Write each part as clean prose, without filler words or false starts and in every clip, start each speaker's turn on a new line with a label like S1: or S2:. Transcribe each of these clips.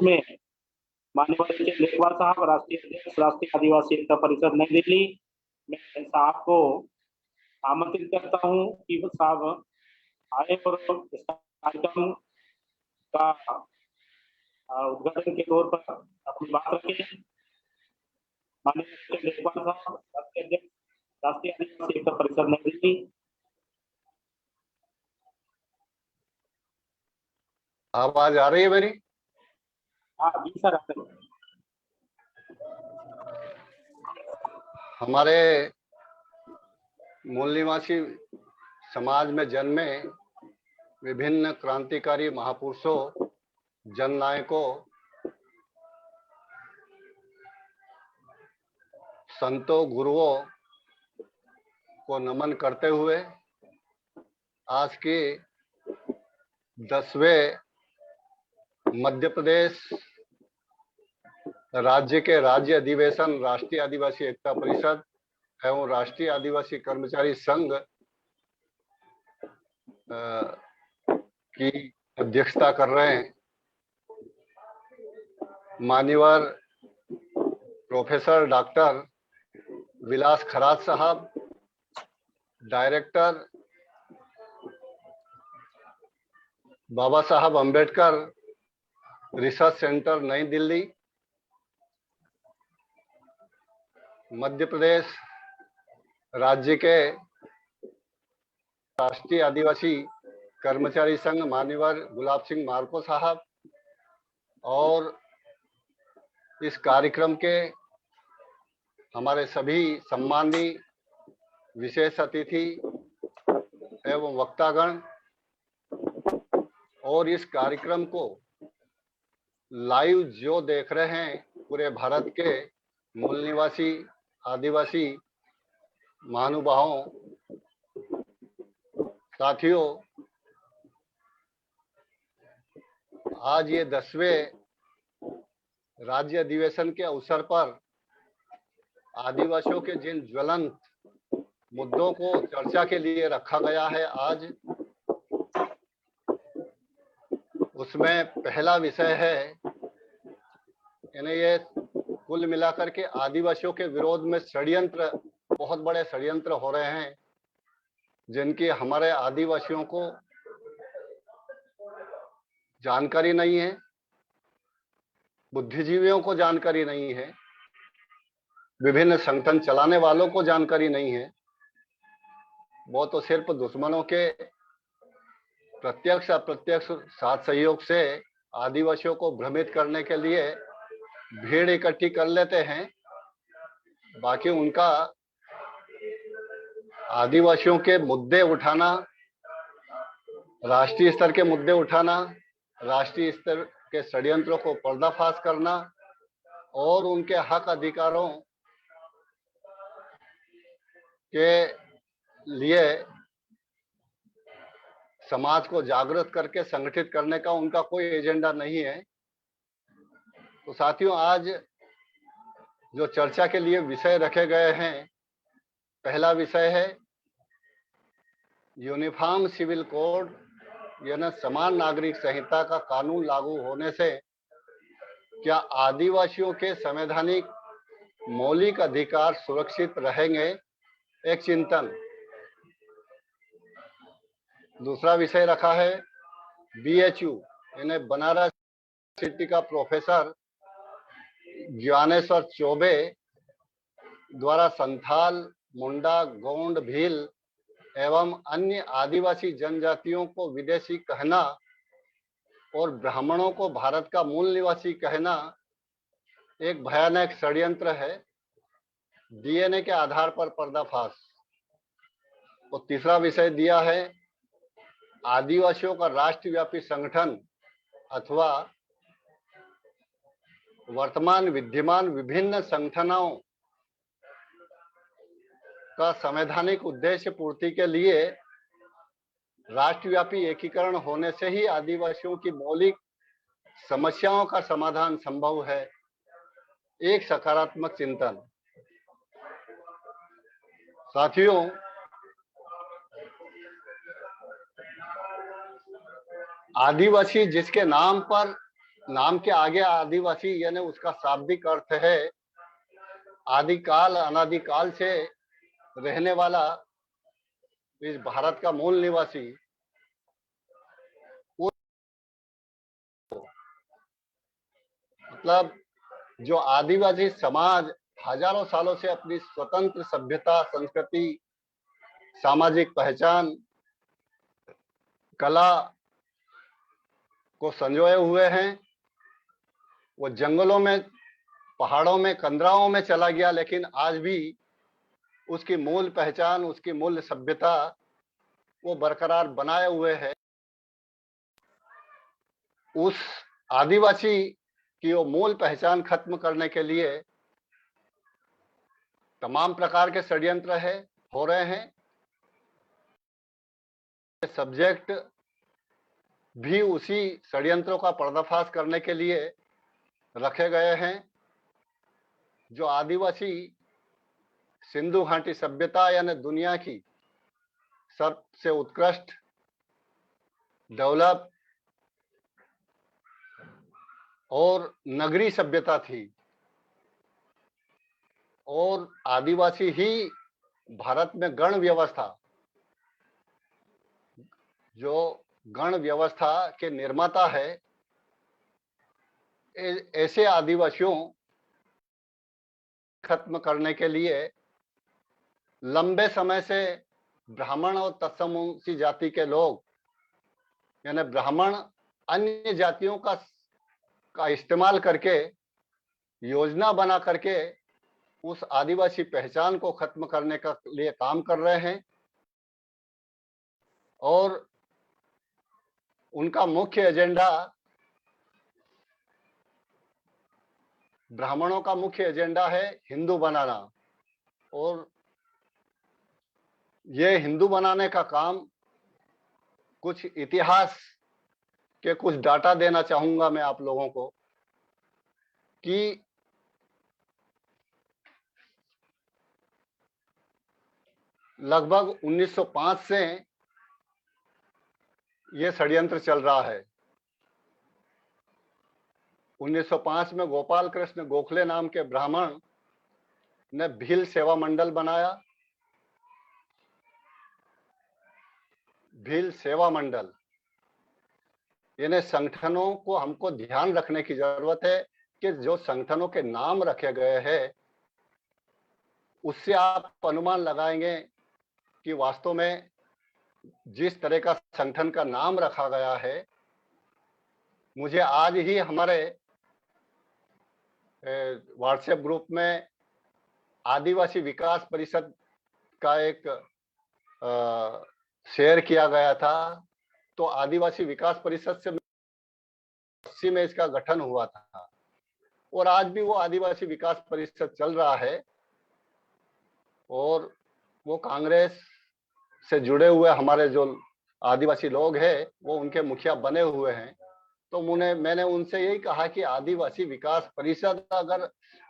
S1: में माननीय लेखवाल साहब, राष्ट्रीय अध्यक्ष राष्ट्रीय आदिवासी एकता परिषद नई दिल्ली, मैं साहब को आमंत्रित करता हूं कि वो साहब आए और इस कार्यक्रम का उद्घाटन के तौर पर अपनी बात रखें। माननीय लेखपाल साहब, राष्ट्रीय अध्यक्ष राष्ट्रीय आदिवासी एकता परिषद नई दिल्ली।
S2: आवाज आ रही है मेरी?
S1: हाँ जी सर।
S2: हमारे मूल निवासी समाज में जन्मे विभिन्न क्रांतिकारी महापुरुषों, जननायकों, संतों, गुरुओं को नमन करते हुए आज की 10वें मध्य प्रदेश राज्य के राज्य अधिवेशन राष्ट्रीय आदिवासी एकता परिषद एवं राष्ट्रीय आदिवासी कर्मचारी संघ की अध्यक्षता कर रहे हैं मान्यवर प्रोफेसर डॉक्टर विलास खरात साहब, डायरेक्टर बाबा साहब अंबेडकर रिसर्च सेंटर नई दिल्ली, मध्य प्रदेश राज्य के राष्ट्रीय आदिवासी कर्मचारी संघ मान्यवर गुलाब सिंह मार्को साहब और इस कार्यक्रम के हमारे सभी सम्माननीय विशेष अतिथि एवं वक्तागण और इस कार्यक्रम को लाइव जो देख रहे हैं पूरे भारत के मूल निवासी आदिवासी महानुभावों, साथियों, आज ये 10वें राज्य अधिवेशन के अवसर पर आदिवासियों के जिन ज्वलंत मुद्दों को चर्चा के लिए रखा गया है आज, उसमें पहला विषय है यानी ये कुल मिलाकर के आदिवासियों के विरोध में षड्यंत्र, बहुत बड़े षड्यंत्र हो रहे हैं जिनकी हमारे आदिवासियों को जानकारी नहीं है, बुद्धिजीवियों को जानकारी नहीं है, विभिन्न संगठन चलाने वालों को जानकारी नहीं है। वो तो सिर्फ दुश्मनों के प्रत्यक्ष अप्रत्यक्ष साथ सहयोग से आदिवासियों को भ्रमित करने के लिए भीड़ इकट्ठी कर लेते हैं। बाकी उनका आदिवासियों के मुद्दे उठाना, राष्ट्रीय स्तर के मुद्दे उठाना, राष्ट्रीय स्तर के षड्यंत्रों को पर्दाफाश करना और उनके हक अधिकारों के लिए समाज को जागृत करके संगठित करने का उनका कोई एजेंडा नहीं है। तो साथियों, आज जो चर्चा के लिए विषय रखे गए हैं, पहला विषय है यूनिफॉर्म सिविल कोड यानी समान नागरिक संहिता का कानून लागू होने से क्या आदिवासियों के संवैधानिक मौलिक अधिकार सुरक्षित रहेंगे, एक चिंतन। दूसरा विषय रखा है BHU यानी बनारस सिटी का प्रोफेसर ज्ञानेश्वर चौबे द्वारा संथाल, मुंडा, गोंड, भील एवं अन्य आदिवासी जनजातियों को विदेशी कहना और ब्राह्मणों को भारत का मूल निवासी कहना एक भयानक षड्यंत्र है, DNA के आधार पर पर्दाफाश। और तीसरा विषय दिया है आदिवासियों का राष्ट्रव्यापी संगठन अथवा वर्तमान विद्यमान विभिन्न संगठनों का संवैधानिक उद्देश्य पूर्ति के लिए राष्ट्रव्यापी एकीकरण होने से ही आदिवासियों की मौलिक समस्याओं का समाधान संभव है, एक सकारात्मक चिंतन। साथियों, आदिवासी जिसके नाम पर नाम के आगे आदिवासी यानी उसका शाब्दिक अर्थ है आदिकाल अनादिकाल से रहने वाला इस भारत का मूल निवासी। मतलब जो आदिवासी समाज हजारों सालों से अपनी स्वतंत्र सभ्यता, संस्कृति, सामाजिक पहचान, कला को संजोए हुए हैं, वो जंगलों में, पहाड़ों में, कंदराओं में चला गया, लेकिन आज भी उसकी मूल पहचान, उसकी मूल सभ्यता वो बरकरार बनाए हुए है। उस आदिवासी की वो मूल पहचान खत्म करने के लिए तमाम प्रकार के षड्यंत्र हो रहे हैं। सब्जेक्ट भी उसी षड्यंत्रों का पर्दाफाश करने के लिए रखे गए हैं। जो आदिवासी सिंधु घाटी सभ्यता यानी दुनिया की सबसे उत्कृष्ट, डेवलप और नगरी सभ्यता थी, और आदिवासी ही भारत में गण व्यवस्था, जो गण व्यवस्था के निर्माता है, ऐसे आदिवासियों खत्म करने के लिए लंबे समय से ब्राह्मण और तत्समूची जाति के लोग यानी ब्राह्मण अन्य जातियों का इस्तेमाल करके, योजना बना करके उस आदिवासी पहचान को खत्म करने का लिए काम कर रहे हैं। और उनका मुख्य एजेंडा, ब्राह्मणों का मुख्य एजेंडा है हिंदू बनाना। और ये हिंदू बनाने का काम, कुछ इतिहास के कुछ डाटा देना चाहूंगा मैं आप लोगों को कि लगभग 1905 से ये षड्यंत्र चल रहा है। 1905 में गोपाल कृष्ण गोखले नाम के ब्राह्मण ने भील सेवा मंडल बनाया। भील सेवा मंडल यानी संगठनों को हमको ध्यान रखने की जरूरत है कि जो संगठनों के नाम रखे गए हैं उससे आप अनुमान लगाएंगे कि वास्तव में जिस तरह का संगठन का नाम रखा गया है। मुझे आज ही हमारे व्हाट्सएप ग्रुप में आदिवासी विकास परिषद का एक शेयर किया गया था। तो आदिवासी विकास परिषद से 80 में इसका गठन हुआ था और आज भी वो आदिवासी विकास परिषद चल रहा है और वो कांग्रेस से जुड़े हुए हमारे जो आदिवासी लोग हैं वो उनके मुखिया बने हुए हैं। तो मैंने उनसे यही कहा कि आदिवासी विकास परिषद अगर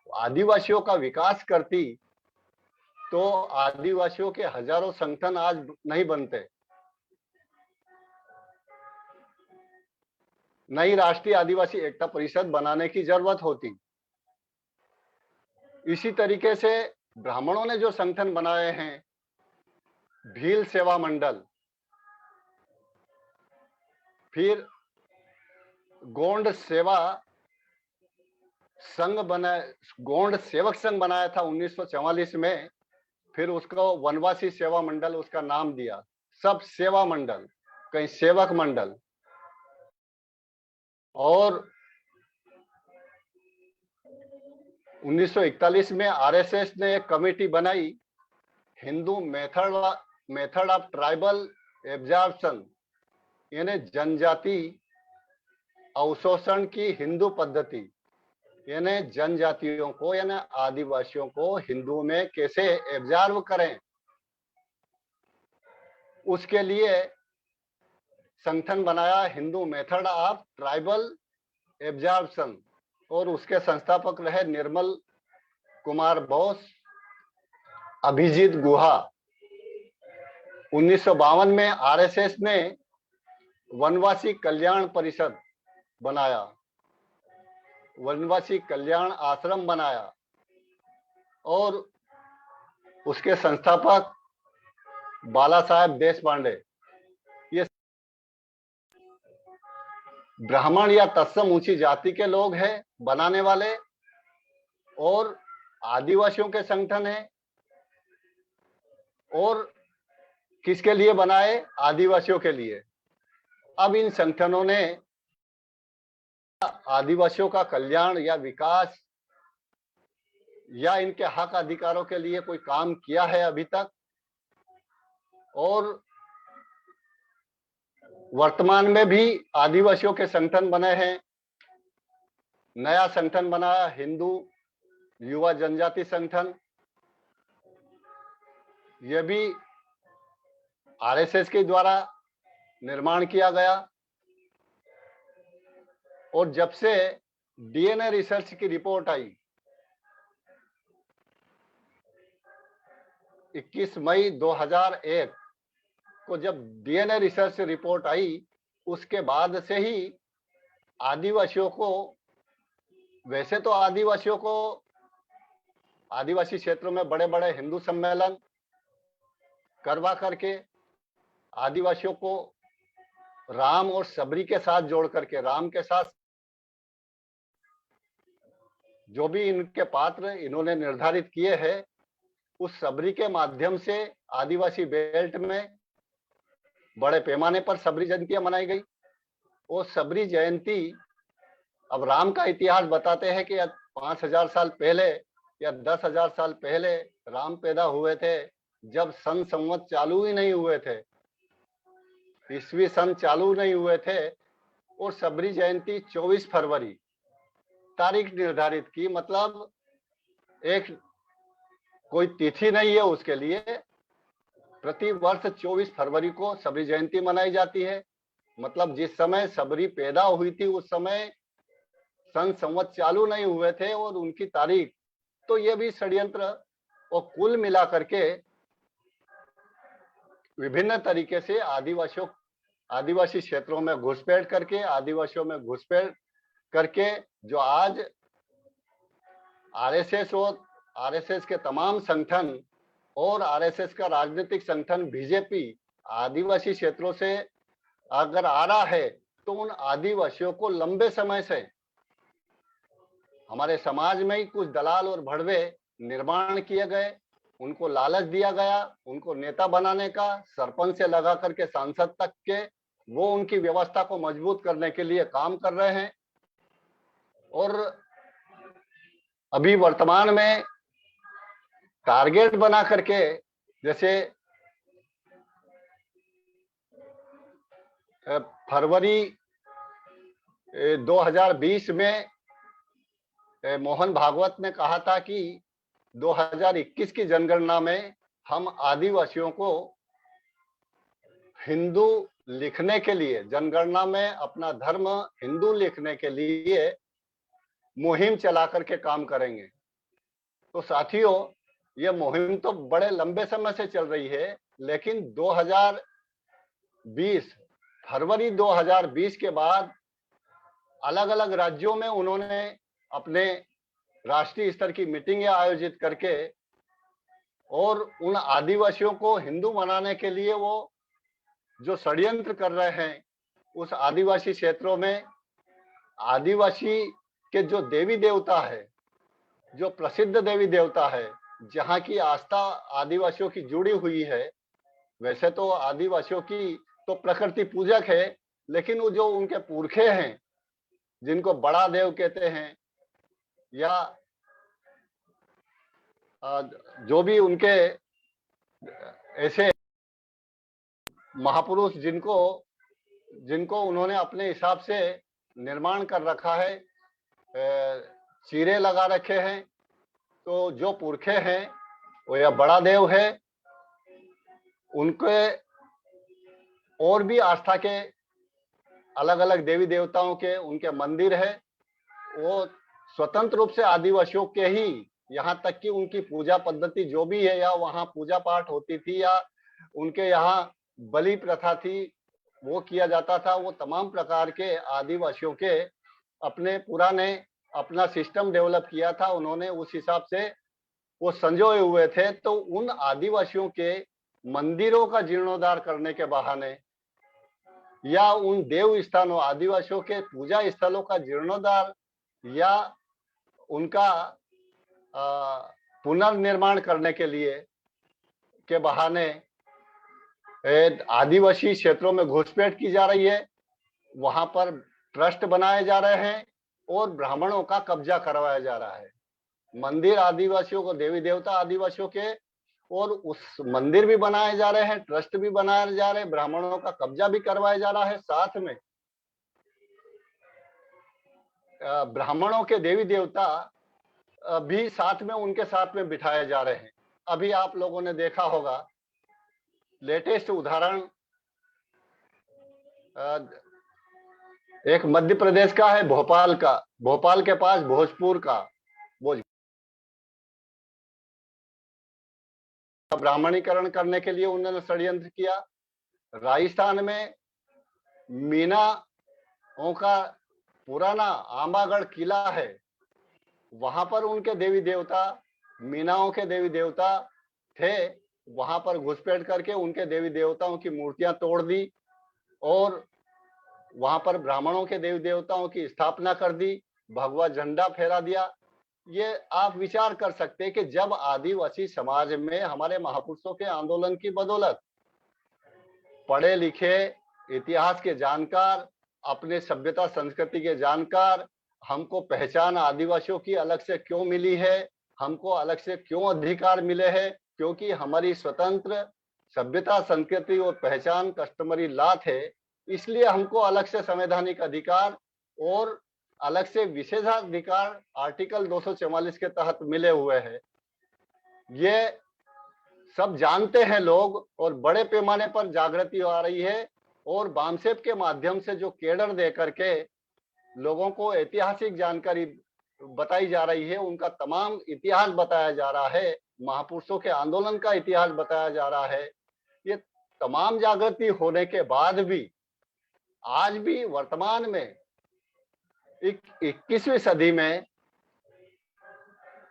S2: आदिवासियों का विकास करती तो आदिवासियों के हजारों संगठन आज नहीं बनते। नई राष्ट्रीय आदिवासी एकता परिषद बनाने की जरूरत होती। इसी तरीके से ब्राह्मणों ने जो संगठन बनाए हैं, भील सेवा मंडल, फिर गोंड सेवा संघ बना, गोंड सेवक संघ बनाया था 1944 में। फिर उसको वनवासी सेवा मंडल उसका नाम दिया। सब सेवा मंडल, कहीं सेवक मंडल। और 1941 में आरएसएस ने एक कमेटी बनाई, Hindu method of tribal absorption यानी जनजाति अवशोषण की हिंदू पद्धति, यानी जनजातियों को यानी आदिवासियों को हिंदू में कैसे एब्जॉर्ब करें, उसके लिए संगठन बनाया Hindu method of tribal absorption. और उसके संस्थापक रहे निर्मल कुमार बोस, अभिजीत गुहा। 1952 में आरएसएस ने वनवासी कल्याण परिषद बनाया वनवासी कल्याण आश्रम बनाया और उसके संस्थापक बाला साहेब देशपांडे ये ब्राह्मण या तत्सम ऊंची जाति के लोग हैं बनाने वाले, और आदिवासियों के संगठन है। और किसके लिए बनाए? आदिवासियों के लिए। अब इन संगठनों ने आदिवासियों का कल्याण या विकास या इनके हक अधिकारों के लिए कोई काम किया है अभी तक? और वर्तमान में भी आदिवासियों के संगठन बने हैं। नया संगठन बनाया हिंदू युवा जनजाति संगठन, यह भी आरएसएस के द्वारा निर्माण किया गया। और जब से डीएनए रिसर्च की रिपोर्ट आई 21 मई 2001 को, जब डीएनए रिसर्च रिपोर्ट आई उसके बाद से ही आदिवासियों को, वैसे तो आदिवासियों को आदिवासी क्षेत्रों में बड़े बड़े हिंदू सम्मेलन करवा करके आदिवासियों को राम और सबरी के साथ जोड़ करके, राम के साथ जो भी इनके पात्र इन्होंने निर्धारित किए हैं, उस सबरी के माध्यम से आदिवासी बेल्ट में बड़े पैमाने पर सबरी जयंतियां मनाई गई। और सबरी जयंती, अब राम का इतिहास बताते हैं कि 5000 साल पहले या 10,000 साल पहले राम पैदा हुए थे, जब सन संवत चालू ही नहीं हुए थे, ईस्वी सन चालू नहीं हुए थे। और सबरी जयंती 24 फरवरी तारीख निर्धारित की, मतलब एक कोई तिथि नहीं है उसके लिए। प्रति वर्ष 24 फरवरी को सबरी जयंती मनाई जाती है। मतलब जिस समय सबरी पैदा हुई थी उस समय सन संवत चालू नहीं हुए थे और उनकी तारीख। तो ये भी षड्यंत्र, और कुल मिला करके विभिन्न तरीके से आदिवासी क्षेत्रों में घुसपैठ करके, आदिवासियों में घुसपैठ करके, जो आज आरएसएस और आरएसएस के तमाम संगठन और आरएसएस का राजनीतिक संगठन बीजेपी आदिवासी क्षेत्रों से अगर आ रहा है, तो उन आदिवासियों को लंबे समय से हमारे समाज में ही कुछ दलाल और भड़वे निर्माण किए गए, उनको लालच दिया गया, उनको नेता बनाने का, सरपंच से लगा करके सांसद तक के, वो उनकी व्यवस्था को मजबूत करने के लिए काम कर रहे हैं। और अभी वर्तमान में टारगेट बना करके, जैसे फरवरी 2020 में मोहन भागवत ने कहा था कि 2021 की जनगणना में हम आदिवासियों को हिंदू लिखने के लिए, जनगणना में अपना धर्म हिंदू लिखने के लिए मुहिम चला करके काम करेंगे। तो साथियों, ये मुहिम तो बड़े लंबे समय से चल रही है, लेकिन 2020 फरवरी 2020 के बाद अलग अलग राज्यों में उन्होंने अपने राष्ट्रीय स्तर की मीटिंगें आयोजित करके और उन आदिवासियों को हिंदू बनाने के लिए वो जो षड्यंत्र कर रहे हैं, उस आदिवासी क्षेत्रों में आदिवासी के जो देवी देवता है, जो प्रसिद्ध देवी देवता है, जहाँ की आस्था आदिवासियों की जुड़ी हुई है। वैसे तो आदिवासियों की तो प्रकृति पूजक है, लेकिन वो जो उनके पुरखे हैं, जिनको बड़ा देव कहते हैं, या जो भी उनके ऐसे महापुरुष जिनको उन्होंने अपने हिसाब से निर्माण कर रखा है, चीरे लगा रखे हैं, तो जो पुरखे हैं वो या बड़ा देव है, उनके और भी आस्था के अलग अलग देवी देवताओं के उनके मंदिर है। वो स्वतंत्र रूप से आदिवासियों के ही, यहाँ तक कि उनकी पूजा पद्धति जो भी है, या वहाँ पूजा पाठ होती थी, या उनके यहाँ बलि प्रथा थी, वो किया जाता था। वो तमाम प्रकार के आदिवासियों के अपने पुराने अपना सिस्टम डेवलप किया था, उन्होंने उस हिसाब से वो संजोए हुए थे। तो उन आदिवासियों के मंदिरों का जीर्णोद्धार करने के बहाने या उन देव स्थानों, आदिवासियों के पूजा स्थलों का जीर्णोद्धार या उनका पुनर्निर्माण करने के लिए के बहाने आदिवासी क्षेत्रों में घुसपैठ की जा रही है, वहां पर ट्रस्ट बनाए जा रहे हैं और ब्राह्मणों का कब्जा करवाया जा रहा है। मंदिर आदिवासियों को, देवी देवता आदिवासियों के, और उस मंदिर भी बनाए जा रहे हैं, ट्रस्ट भी बनाए जा रहे हैं, ब्राह्मणों का कब्जा भी करवाया जा रहा है। साथ में ब्राह्मणों के देवी देवता भी साथ में, उनके साथ में बिठाए जा रहे हैं। अभी आप लोगों ने देखा होगा, लेटेस्ट उदाहरण एक मध्य प्रदेश का है, भोपाल का, भोपाल के पास भोजपुर का, वो ब्राह्मणीकरण करने के लिए उन्होंने षड्यंत्र किया। राजस्थान में मीनाओं का पुराना आंबागढ़ किला है, वहां पर उनके देवी देवता, मीनाओं के देवी देवता थे, वहां पर घुसपैठ करके उनके देवी देवताओं की मूर्तियां तोड़ दी और वहां पर ब्राह्मणों के देवी देवताओं की स्थापना कर दी, भगवा झंडा फहरा दिया। ये आप विचार कर सकते हैं कि जब आदिवासी समाज में हमारे महापुरुषों के आंदोलन की बदौलत पढ़े लिखे, इतिहास के जानकार, अपने सभ्यता संस्कृति के जानकार, हमको पहचान आदिवासियों की अलग से क्यों मिली है, हमको अलग से क्यों अधिकार मिले हैं, क्योंकि हमारी स्वतंत्र सभ्यता संस्कृति और पहचान कस्टमरी लॉ थे, इसलिए हमको अलग से संवैधानिक अधिकार और अलग से विशेषाधिकार आर्टिकल 244 के तहत मिले हुए हैं। ये सब जानते हैं लोग और बड़े पैमाने पर जागृति आ रही है और बामसेप के माध्यम से जो केडर दे करके लोगों को ऐतिहासिक जानकारी बताई जा रही है, उनका तमाम इतिहास बताया जा रहा है, महापुरुषों के आंदोलन का इतिहास बताया जा रहा है। ये तमाम जागृति होने के बाद भी आज भी वर्तमान में 21वीं सदी में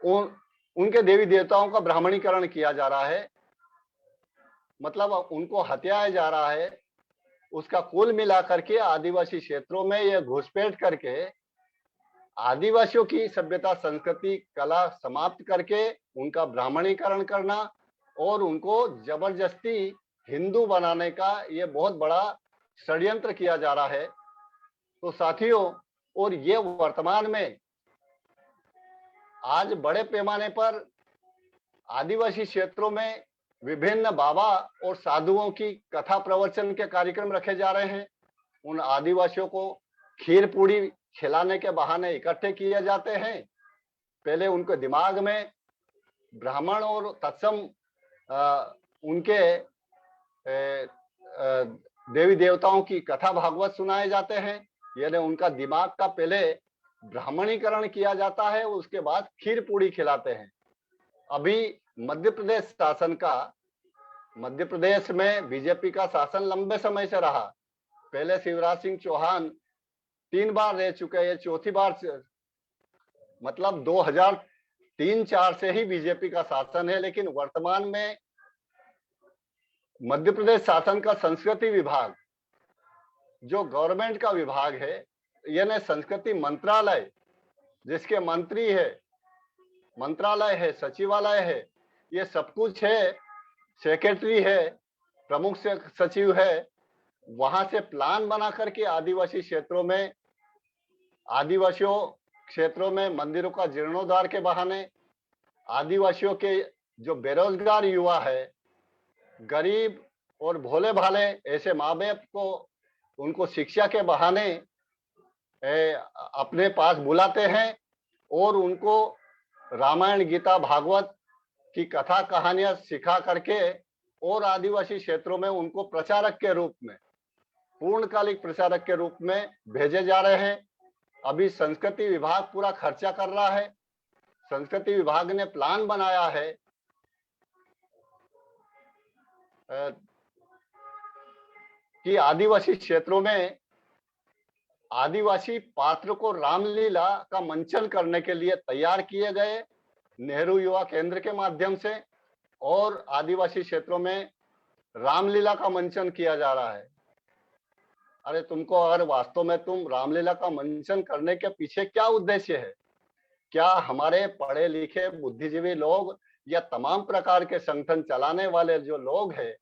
S2: उनके देवी देवताओं का ब्राह्मणीकरण किया जा रहा है, मतलब उनको हत्याया जा रहा है। उसका कुल मिलाकर के आदिवासी क्षेत्रों में यह घुसपैठ करके आदिवासियों की सभ्यता संस्कृति कला समाप्त करके उनका ब्राह्मणीकरण करना और उनको जबरदस्ती हिंदू बनाने का यह बहुत बड़ा षड्यंत्र किया जा रहा है। तो साथियों, और ये वर्तमान में आज बड़े पैमाने पर आदिवासी क्षेत्रों में विभिन्न बाबा और साधुओं की कथा प्रवचन के कार्यक्रम रखे जा रहे हैं। उन आदिवासियों को खीर पूड़ी खिलाने के बहाने इकट्ठे किए जाते हैं। पहले उनके दिमाग में ब्राह्मण और तत्सम उनके देवी देवताओं की कथा भागवत सुनाए जाते हैं, यानी उनका दिमाग का पहले ब्राह्मणीकरण किया जाता है, उसके बाद खीर पूड़ी खिलाते हैं। अभी मध्य प्रदेश शासन का, मध्य प्रदेश में बीजेपी का शासन लंबे समय से रहा। पहले शिवराज सिंह चौहान 3 बार रह चुके हैं, चौथी बार मतलब 2003-4 से ही बीजेपी का शासन है। लेकिन वर्तमान में मध्य प्रदेश शासन का संस्कृति विभाग, जो गवर्नमेंट का विभाग है, यानी संस्कृति मंत्रालय, जिसके मंत्री है, मंत्रालय है, सचिवालय है, ये सब कुछ है, सेक्रेटरी है, प्रमुख सचिव है, वहां से प्लान बना करके आदिवासी क्षेत्रों में, आदिवासियों क्षेत्रों में मंदिरों का जीर्णोद्धार के बहाने आदिवासियों के जो बेरोजगार युवा है, गरीब और भोले भाले ऐसे माँ बाप को उनको शिक्षा के बहाने अपने पास बुलाते हैं और उनको रामायण गीता भागवत की कथा कहानियां सिखा करके और आदिवासी क्षेत्रों में उनको प्रचारक के रूप में, पूर्णकालिक प्रचारक के रूप में भेजे जा रहे हैं। अभी संस्कृति विभाग पूरा खर्चा कर रहा है। संस्कृति विभाग ने प्लान बनाया है कि आदिवासी क्षेत्रों में आदिवासी पात्र को रामलीला का मंचन करने के लिए तैयार किए गए नेहरू युवा केंद्र के माध्यम से, और आदिवासी क्षेत्रों में रामलीला का मंचन किया जा रहा है। अरे तुमको अगर वास्तव में तुम रामलीला का मंचन करने के पीछे क्या उद्देश्य है? क्या हमारे पढ़े लिखे बुद्धिजीवी लोग या तमाम प्रकार के संगठन चलाने वाले जो लोग हैं,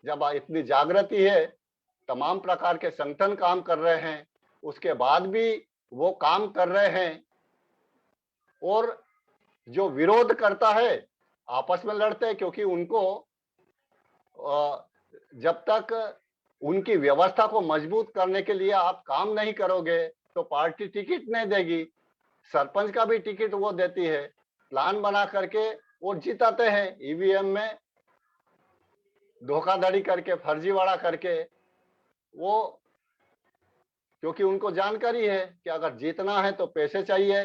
S2: जब इतनी जागृति है, तमाम प्रकार के संगठन काम कर रहे हैं, उसके बाद भी वो काम कर रहे हैं, और जो विरोध करता है आपस में लड़ते हैं, क्योंकि उनको जब तक उनकी व्यवस्था को मजबूत करने के लिए आप काम नहीं करोगे तो पार्टी टिकट नहीं देगी। सरपंच का भी टिकट वो देती है, प्लान बना करके वो जिताते हैं, ईवीएम में धोखाधड़ी करके, फर्जीवाड़ा करके। वो क्योंकि उनको जानकारी है कि अगर जीतना है तो पैसे चाहिए,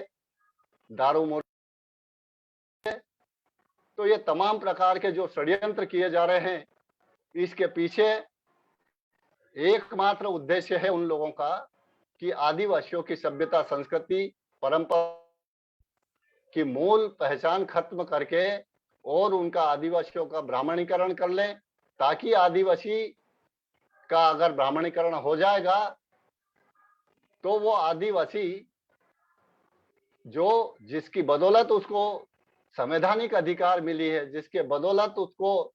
S2: दारू मोर। तो ये तमाम प्रकार के जो षड्यंत्र किए जा रहे हैं, इसके पीछे एकमात्र उद्देश्य है उन लोगों का कि आदिवासियों की सभ्यता, संस्कृति, परंपरा की मूल पहचान खत्म करके और उनका आदिवासियों का ब्राह्मणीकरण कर ले, ताकि आदिवासी का अगर ब्राह्मणीकरण हो जाएगा तो वो आदिवासी जो जिसकी बदौलत उसको संवैधानिक अधिकार मिली है, जिसके बदौलत उसको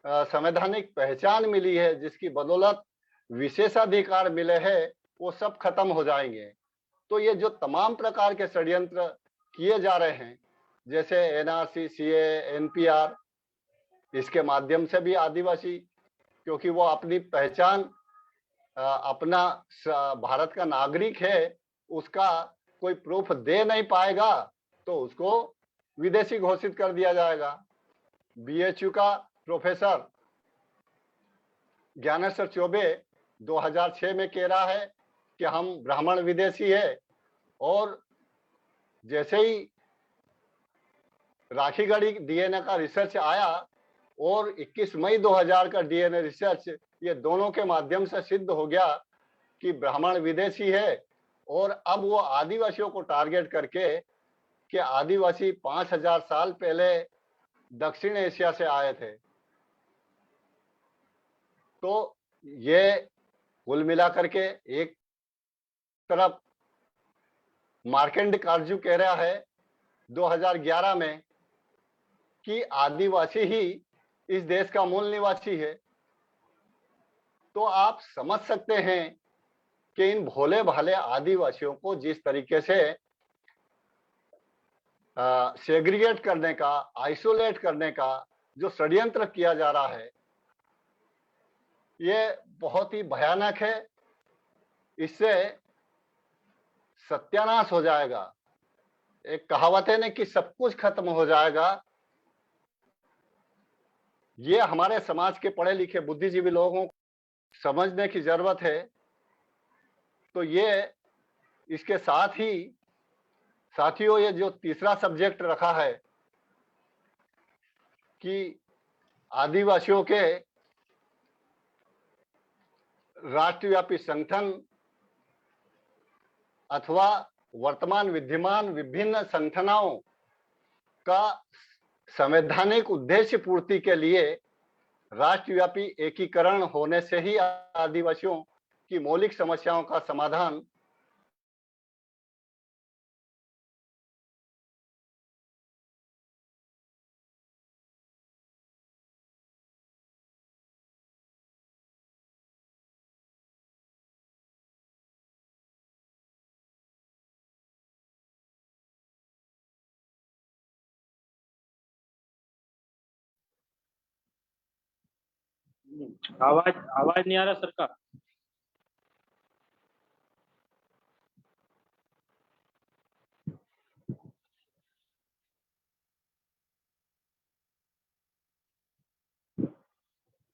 S2: संवैधानिक पहचान मिली है, जिसकी बदौलत विशेषाधिकार मिले हैं, वो सब खत्म हो जाएंगे। तो ये जो तमाम प्रकार के षड्यंत्र किए जा रहे हैं, जैसे एनआरसी, सीए, एनपीआर, इसके माध्यम से भी आदिवासी, क्योंकि वो अपनी पहचान, अपना भारत का नागरिक है, उसका कोई प्रूफ दे नहीं पाएगा तो उसको विदेशी घोषित कर दिया जाएगा। बीएचयू का प्रोफेसर ज्ञानेश्वर चौबे 2006 में कह रहा है कि हम ब्राह्मण विदेशी है, और जैसे ही राखीगढ़ी डीएनए का रिसर्च आया और 21 मई 2000 का डीएनए रिसर्च, ये दोनों के माध्यम से सिद्ध हो गया कि ब्राह्मण विदेशी है। और अब वो आदिवासियों को टारगेट करके कि आदिवासी 5000 साल पहले दक्षिण एशिया से आए थे। तो ये कुल मिलाकर के एक तरफ मार्केंड कारजू कह रहा है 2011 में कि आदिवासी ही इस देश का मूल निवासी है। तो आप समझ सकते हैं कि इन भोले भाले आदिवासियों को जिस तरीके से सेग्रीगेट करने का, आइसोलेट करने का जो षड्यंत्र किया जा रहा है, ये बहुत ही भयानक है। इससे सत्यानाश हो जाएगा। एक कहावत है ना कि सब कुछ खत्म हो जाएगा। ये हमारे समाज के पढ़े लिखे बुद्धिजीवी लोगों को समझने की जरूरत है। तो ये इसके साथ ही साथियों, ये जो तीसरा सब्जेक्ट रखा है कि आदिवासियों के राष्ट्रव्यापी संगठन अथवा वर्तमान विद्यमान विभिन्न संगठनों का संवैधानिक उद्देश्य पूर्ति के लिए राष्ट्रव्यापी एकीकरण होने से ही आदिवासियों की मौलिक समस्याओं का समाधान
S1: आवाज आवाज नहीं आ रहा सर का।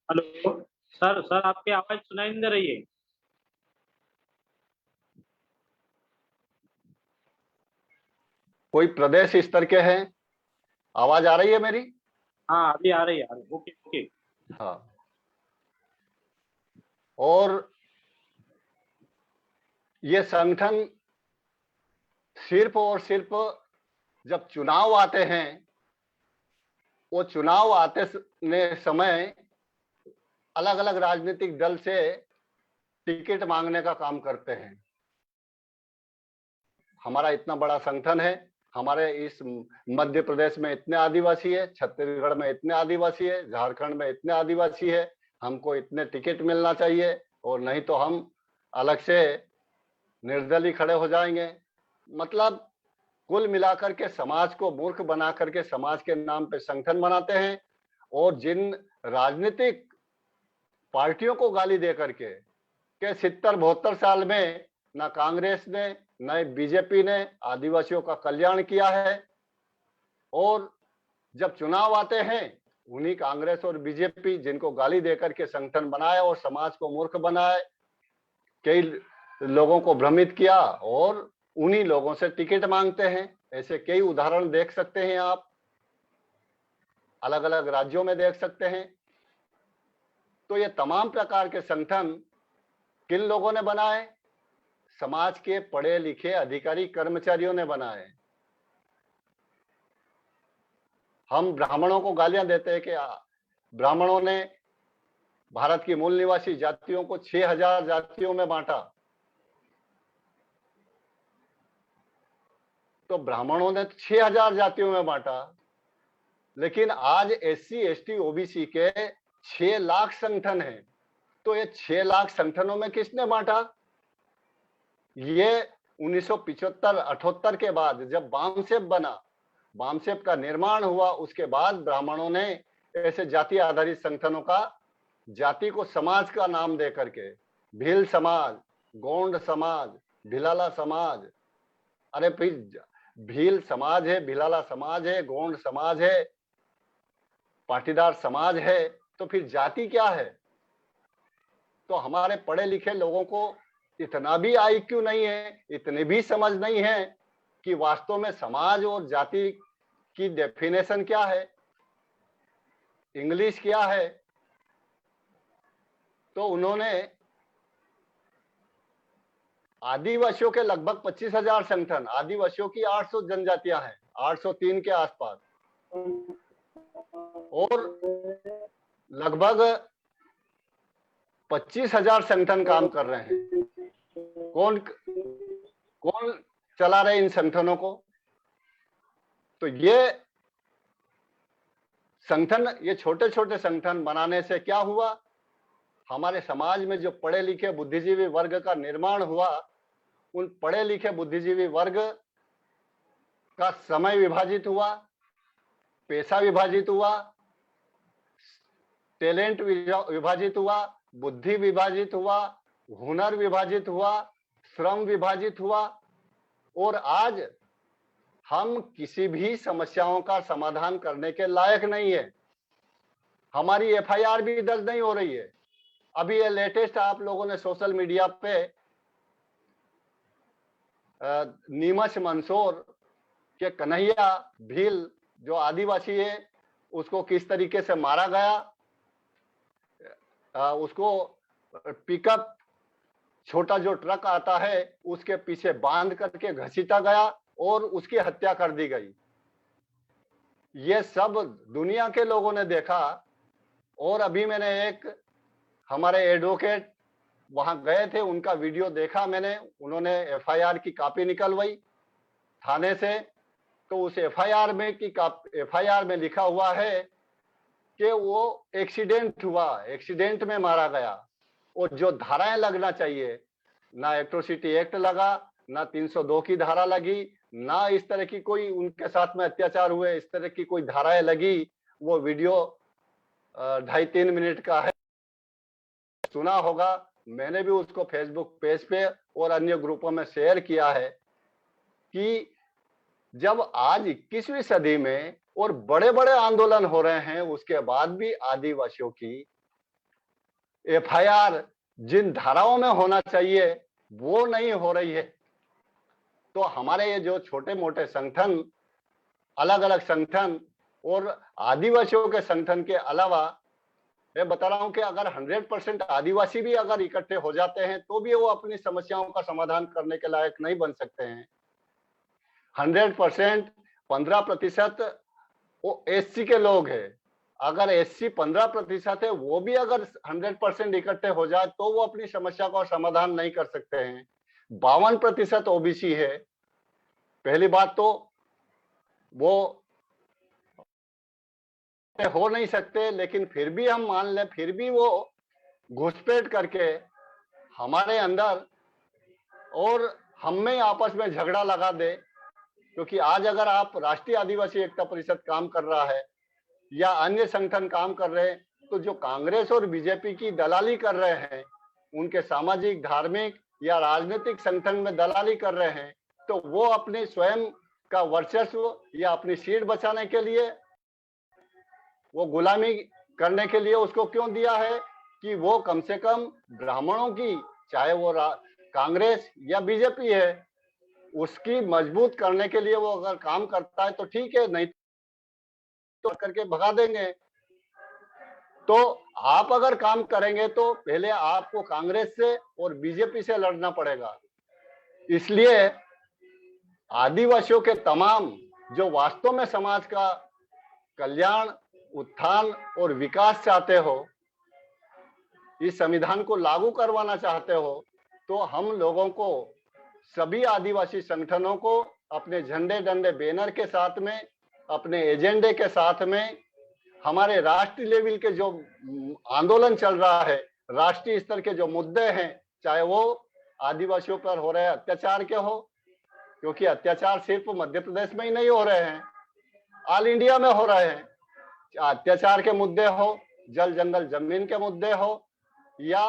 S1: हेलो सर, सर आपकी आवाज सुनाई नहीं दे रही है।
S2: कोई प्रदेश स्तर के हैं? आवाज आ रही है मेरी?
S1: हाँ अभी आ रही है। Okay okay.
S2: हाँ। और ये संगठन सिर्फ और सिर्फ जब चुनाव आते हैं, वो चुनाव आते समय अलग अलग राजनीतिक दल से टिकट मांगने का काम करते हैं। हमारा इतना बड़ा संगठन है, हमारे इस मध्य प्रदेश में इतने आदिवासी है, छत्तीसगढ़ में इतने आदिवासी है, झारखंड में इतने आदिवासी है, हमको इतने टिकट मिलना चाहिए, और नहीं तो हम अलग से निर्दलीय खड़े हो जाएंगे। मतलब कुल मिलाकर के समाज को मूर्ख बना करके समाज के नाम पे संगठन बनाते हैं, और जिन राजनीतिक पार्टियों को गाली दे करके 70-72 साल में ना कांग्रेस ने न बीजेपी ने आदिवासियों का कल्याण किया है, और जब चुनाव आते हैं उन्हीं कांग्रेस और बीजेपी जिनको गाली देकर के संगठन बनाया और समाज को मूर्ख बनाए, कई लोगों को भ्रमित किया, और उन्हीं लोगों से टिकट मांगते हैं। ऐसे कई उदाहरण देख सकते हैं आप, अलग अलग राज्यों में देख सकते हैं। तो ये तमाम प्रकार के संगठन किन लोगों ने बनाए? समाज के पढ़े लिखे अधिकारी कर्मचारियों ने बनाए। हम ब्राह्मणों को गालियां देते हैं कि ब्राह्मणों ने भारत की मूल निवासी जातियों को 6000 जातियों में बांटा। तो ब्राह्मणों ने 6000 जातियों में बांटा, लेकिन आज SC ST OBC के 6 लाख संगठन हैं। तो ये 6 लाख संगठनों में किसने बांटा? ये 1975-78 के बाद जब बामसेफ बना, बामसेफ का निर्माण हुआ, उसके बाद ब्राह्मणों ने ऐसे जाति आधारित संगठनों का जाति को समाज का नाम दे करके भील समाज, गोंड समाज, भिलाला समाज, अरे फिर भील समाज है, भिलाला समाज है, गोंड समाज है, पाटीदार समाज है, तो फिर जाति क्या है? तो हमारे पढ़े लिखे लोगों को इतना भी IQ नहीं है, इतनी भी समझ नहीं है कि वास्तव में समाज और जाति की डेफिनेशन क्या है, इंग्लिश क्या है। तो उन्होंने आदिवासियों के लगभग 25,000 संगठन, आदिवासियों की 800 जनजातियां हैं, 803 के आसपास, और लगभग 25,000 संगठन काम कर रहे हैं। कौन कौन चला रहे इन संगठनों को? तो ये संगठन, ये छोटे छोटे संगठन बनाने से क्या हुआ? हमारे समाज में जो पढ़े लिखे बुद्धिजीवी वर्ग का निर्माण हुआ, उन पढ़े लिखे बुद्धिजीवी वर्ग का समय विभाजित हुआ, पैसा विभाजित हुआ, टैलेंट विभाजित हुआ, बुद्धि विभाजित हुआ, हुनर विभाजित हुआ, श्रम विभाजित हुआ, और आज हम किसी भी समस्याओं का समाधान करने के लायक नहीं है। हमारी FIR भी दर्ज नहीं हो रही है। अभी ये लेटेस्ट आप लोगों ने सोशल मीडिया पे नीमच मंदसौर के कन्हैया भील जो आदिवासी है, उसको किस तरीके से मारा गया, उसको पिकअप छोटा जो ट्रक आता है उसके पीछे बांध करके घसीटा गया और उसकी हत्या कर दी गई। ये सब दुनिया के लोगों ने देखा। और अभी मैंने एक हमारे एडवोकेट वहां गए थे, उनका वीडियो देखा मैंने, उन्होंने FIR की कॉपी निकलवाई थाने से। तो उस FIR में लिखा हुआ है कि वो एक्सीडेंट हुआ, एक्सीडेंट में मारा गया, और जो धाराएं लगना चाहिए, ना एट्रोसिटी एक्ट लगा, ना 302 की धारा लगी, ना इस तरह की कोई उनके साथ में अत्याचार हुए इस तरह की कोई धाराएं लगी। वो वीडियो 2.5-3 मिनट का है, सुना होगा। मैंने भी उसको फेसबुक पेज पे और अन्य ग्रुपों में शेयर किया है कि जब आज 21वीं सदी में और बड़े बड़े आंदोलन हो रहे हैं, उसके बाद भी आदिवासियों की FIR जिन धाराओं में होना चाहिए वो नहीं हो रही है। तो हमारे ये जो छोटे मोटे संगठन, अलग अलग संगठन और आदिवासियों के संगठन के अलावा मैं बता रहा हूं कि अगर 100% आदिवासी भी अगर इकट्ठे हो जाते हैं तो भी वो अपनी समस्याओं का समाधान करने के लायक नहीं बन सकते हैं। 100% 15% वो एससी के लोग हैं। अगर एससी 15% है, वो भी अगर 100% इकट्ठे हो जाए तो वो अपनी समस्या का समाधान नहीं कर सकते हैं। 52% ओबीसी है। पहली बात तो वो हो नहीं सकते, लेकिन फिर भी हम मान लें, फिर भी वो घुसपैठ करके हमारे अंदर और हम में आपस में झगड़ा लगा दे। क्योंकि आज अगर आप राष्ट्रीय आदिवासी एकता परिषद काम कर रहा है या अन्य संगठन काम कर रहे हैं, तो जो कांग्रेस और बीजेपी की दलाली कर रहे हैं, उनके सामाजिक, धार्मिक या राजनीतिक संगठन में दलाली कर रहे हैं, तो वो अपने स्वयं का वर्चस्व या अपनी सीट बचाने के लिए, वो गुलामी करने के लिए उसको क्यों दिया है कि वो कम से कम ब्राह्मणों की, चाहे वो कांग्रेस या बीजेपी है, उसकी मजबूत करने के लिए वो अगर काम करता है तो ठीक है, नहीं तो करके भगा देंगे। तो आप अगर काम करेंगे तो पहले आपको कांग्रेस से और बीजेपी से लड़ना पड़ेगा। इसलिए आदिवासियों के तमाम जो वास्तव में समाज का कल्याण, उत्थान और विकास चाहते हो, इस संविधान को लागू करवाना चाहते हो, तो हम लोगों को, सभी आदिवासी संगठनों को अपने झंडे डंडे बैनर के साथ में, अपने एजेंडे के साथ में, हमारे राष्ट्रीय लेवल के जो आंदोलन चल रहा है, राष्ट्रीय स्तर के जो मुद्दे हैं, चाहे वो आदिवासियों पर हो रहे अत्याचार के हो, क्योंकि अत्याचार सिर्फ मध्य प्रदेश में ही नहीं हो रहे हैं, ऑल इंडिया में हो रहे हैं। अत्याचार के मुद्दे हो, जल जंगल जमीन के मुद्दे हो, या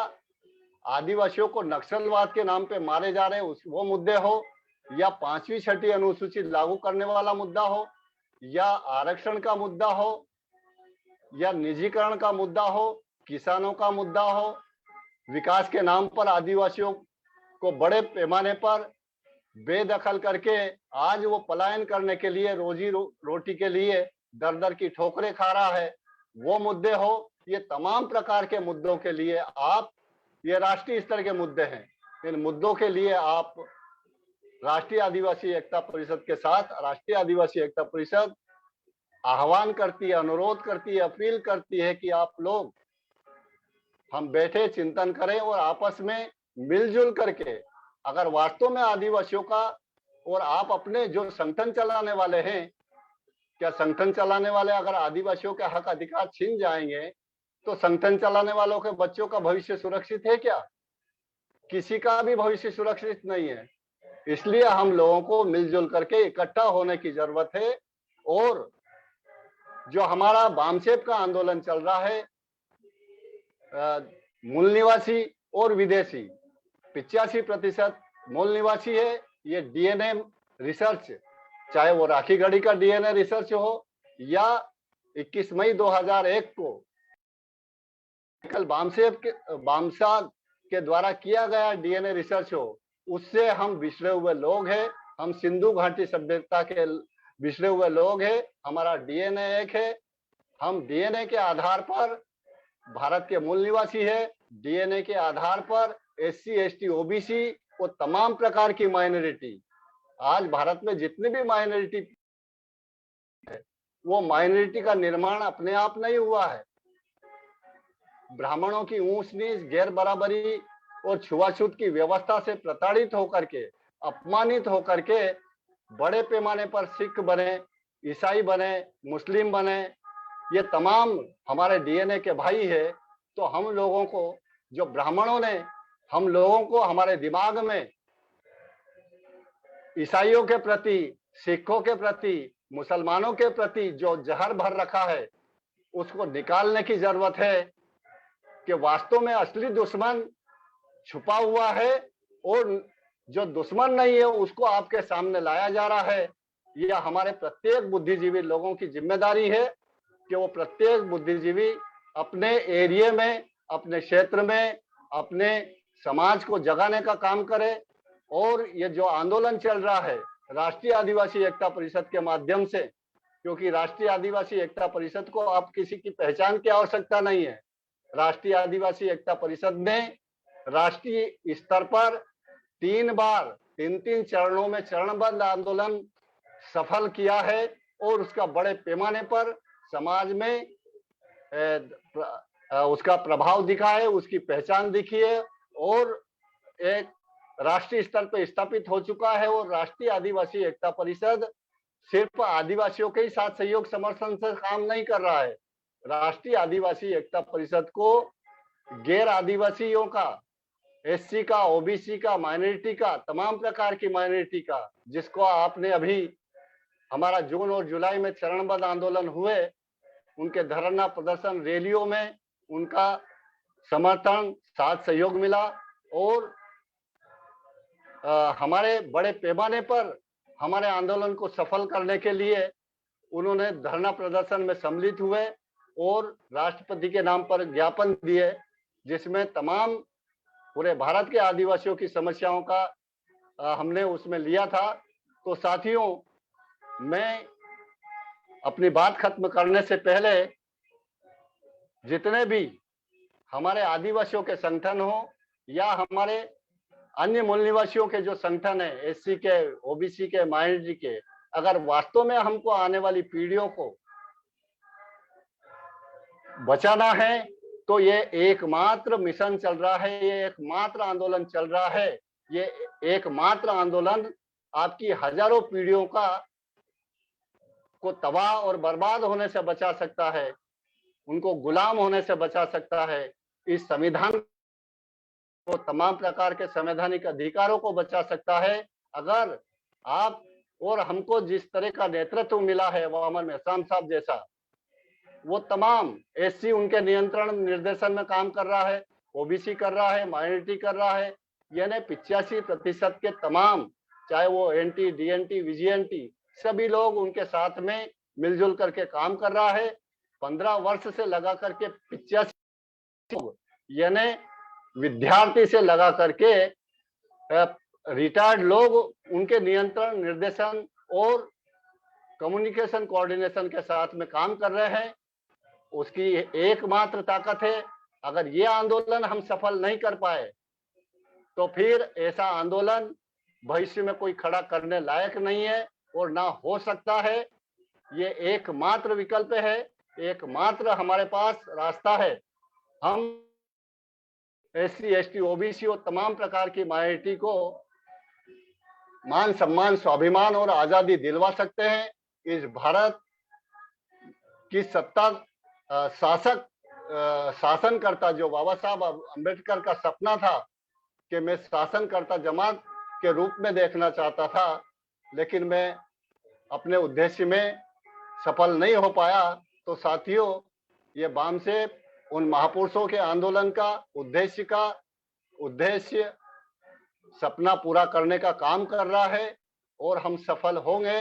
S2: आदिवासियों को नक्सलवाद के नाम पे मारे जा रहे वो मुद्दे हो, या 5वीं 6ठी अनुसूची लागू करने वाला मुद्दा हो, या आरक्षण का मुद्दा हो, या निजीकरण का मुद्दा हो, किसानों का मुद्दा हो, विकास के नाम पर आदिवासियों को बड़े पैमाने पर बेदखल करके आज वो पलायन करने के लिए, रोजी रोटी के लिए दर दर की ठोकरें खा रहा है, वो मुद्दे हो। ये तमाम प्रकार के मुद्दों के लिए आप, ये राष्ट्रीय स्तर के मुद्दे हैं, इन मुद्दों के लिए आप राष्ट्रीय आदिवासी एकता परिषद के साथ, राष्ट्रीय आदिवासी एकता परिषद आह्वान करती है, अनुरोध करती है, अपील करती है कि आप लोग, हम बैठे चिंतन करें और आपस में मिलजुल करके, अगर वास्तव में आदिवासियों का, और आप अपने जो संगठन चलाने वाले हैं, क्या संगठन चलाने वाले अगर आदिवासियों के हक अधिकार छीन जाएंगे तो संगठन चलाने वालों के बच्चों का भविष्य सुरक्षित है क्या? किसी का भी भविष्य सुरक्षित नहीं है। इसलिए हम लोगों को मिलजुल करके इकट्ठा होने की जरूरत है। और जो हमारा वामसेप का आंदोलन चल रहा है, मूल निवासी और विदेशी, 85% मूल निवासी है। ये डीएनए रिसर्च, चाहे वो राखीगढ़ी का डीएनए रिसर्च हो या 21 मई 2001 को कल बामसा के द्वारा किया गया डीएनए रिसर्च हो, उससे हम बिछड़े हुए लोग हैं। हम सिंधु घाटी सभ्यता के बिछड़े हुए लोग हैं। हमारा डीएनए एक है। हम डीएनए के आधार पर भारत के मूल निवासी है। डीएनए के आधार पर एससी, एसटी, ओबीसी वो तमाम प्रकार की माइनॉरिटी, आज भारत में जितनी भी माइनॉरिटी है, वो माइनॉरिटी का निर्माण अपने आप नहीं हुआ है। ब्राह्मणों की ऊंच नीच, गैर बराबरी और छुआछूत की व्यवस्था से प्रताड़ित होकर के, अपमानित होकर के बड़े पैमाने पर सिख बने, ईसाई बने, मुस्लिम बने, ये तमाम हमारे डीएनए के भाई है। तो हम लोगों को, जो ब्राह्मणों ने हम लोगों को हमारे दिमाग में ईसाइयों के प्रति, सिखों के प्रति, मुसलमानों के प्रति जो जहर भर रखा है, उसको निकालने की जरूरत है कि वास्तव में असली दुश्मन छुपा हुआ है और जो दुश्मन नहीं है उसको आपके सामने लाया जा रहा है। यह हमारे प्रत्येक बुद्धिजीवी लोगों की जिम्मेदारी है कि वो प्रत्येक बुद्धिजीवी अपने एरिया में, अपने क्षेत्र में, अपने समाज को जगाने का काम करे। और ये जो आंदोलन चल रहा है राष्ट्रीय आदिवासी एकता परिषद के माध्यम से, क्योंकि राष्ट्रीय आदिवासी एकता परिषद को अब किसी की पहचान की आवश्यकता नहीं है। राष्ट्रीय आदिवासी एकता परिषद ने राष्ट्रीय स्तर पर 3 चरणों में चरणबद्ध आंदोलन सफल किया है और उसका बड़े पैमाने पर समाज में उसका प्रभाव दिखा है, उसकी पहचान दिखी है और एक राष्ट्रीय स्तर पर स्थापित हो चुका है। और राष्ट्रीय आदिवासी एकता परिषद सिर्फ आदिवासियों के ही साथ सहयोग समर्थन से काम नहीं कर रहा है। राष्ट्रीय आदिवासी एकता परिषद को गैर आदिवासियों का, एससी का, ओबीसी का, माइनॉरिटी का, तमाम प्रकार की माइनॉरिटी का, जिसको आपने अभी हमारा जून और जुलाई में चरणबद्ध आंदोलन हुए, उनके धरना प्रदर्शन रैलियों में उनका समर्थन साथ सहयोग मिला और हमारे बड़े पैमाने पर हमारे आंदोलन को सफल करने के लिए उन्होंने धरना प्रदर्शन में सम्मिलित हुए और राष्ट्रपति के नाम पर ज्ञापन दिए, जिसमें तमाम पूरे भारत के आदिवासियों की समस्याओं का हमने उसमें लिया था। तो साथियों, मैं अपनी बात खत्म करने से पहले जितने भी हमारे आदिवासियों के संगठन हो या हमारे अन्य मूल निवासियों के जो संगठन है, एससी के, ओबीसी के, माइनॉरिटी के, अगर वास्तव में हमको आने वाली पीढ़ियों को बचाना है तो ये एकमात्र मिशन चल रहा है, ये एकमात्र आंदोलन चल रहा है, ये एकमात्र आंदोलन आपकी हजारों पीढ़ियों को तबाह और बर्बाद होने से बचा सकता है, उनको गुलाम होने से बचा सकता है, इस संविधान को, तमाम प्रकार के संवैधानिक अधिकारों को बचा सकता है। अगर आप और हमको जिस तरह का नेतृत्व मिला है वामन मेहसाम साहब जैसा, वो तमाम एससी उनके नियंत्रण निर्देशन में काम कर रहा है, ओबीसी कर रहा है, माइनॉरिटी कर रहा है, यानी 85% के तमाम, चाहे वो एनटी, डीएनटी, विजीएनटी, सभी लोग उनके साथ में मिलजुल करके काम कर रहा है। 15 वर्ष से लगा करके 85 यानी विद्यार्थी से लगा करके रिटायर्ड लोग उनके नियंत्रण, निर्देशन और कम्युनिकेशन कोऑर्डिनेशन के साथ में काम कर रहे हैं। उसकी एकमात्र ताकत है। अगर ये आंदोलन हम सफल नहीं कर पाए तो फिर ऐसा आंदोलन भविष्य में कोई खड़ा करने लायक नहीं है और ना हो सकता है। ये एकमात्र विकल्प है, एकमात्र हमारे पास रास्ता है। हम एससी, एसटी, ओबीसी और तमाम प्रकार की माइनॉरिटी को मान, सम्मान, स्वाभिमान और आजादी दिलवा सकते हैं। इस भारत की सत्ता शासनकर्ता जो बाबा साहब अम्बेडकर का सपना था कि मैं शासनकर्ता जमात के रूप में देखना चाहता था, लेकिन मैं अपने उद्देश्य में सफल नहीं हो पाया। तो साथियों, ये बामसेफ उन महापुरुषों के आंदोलन का उद्देश्य सपना पूरा करने का काम कर रहा है और हम सफल होंगे।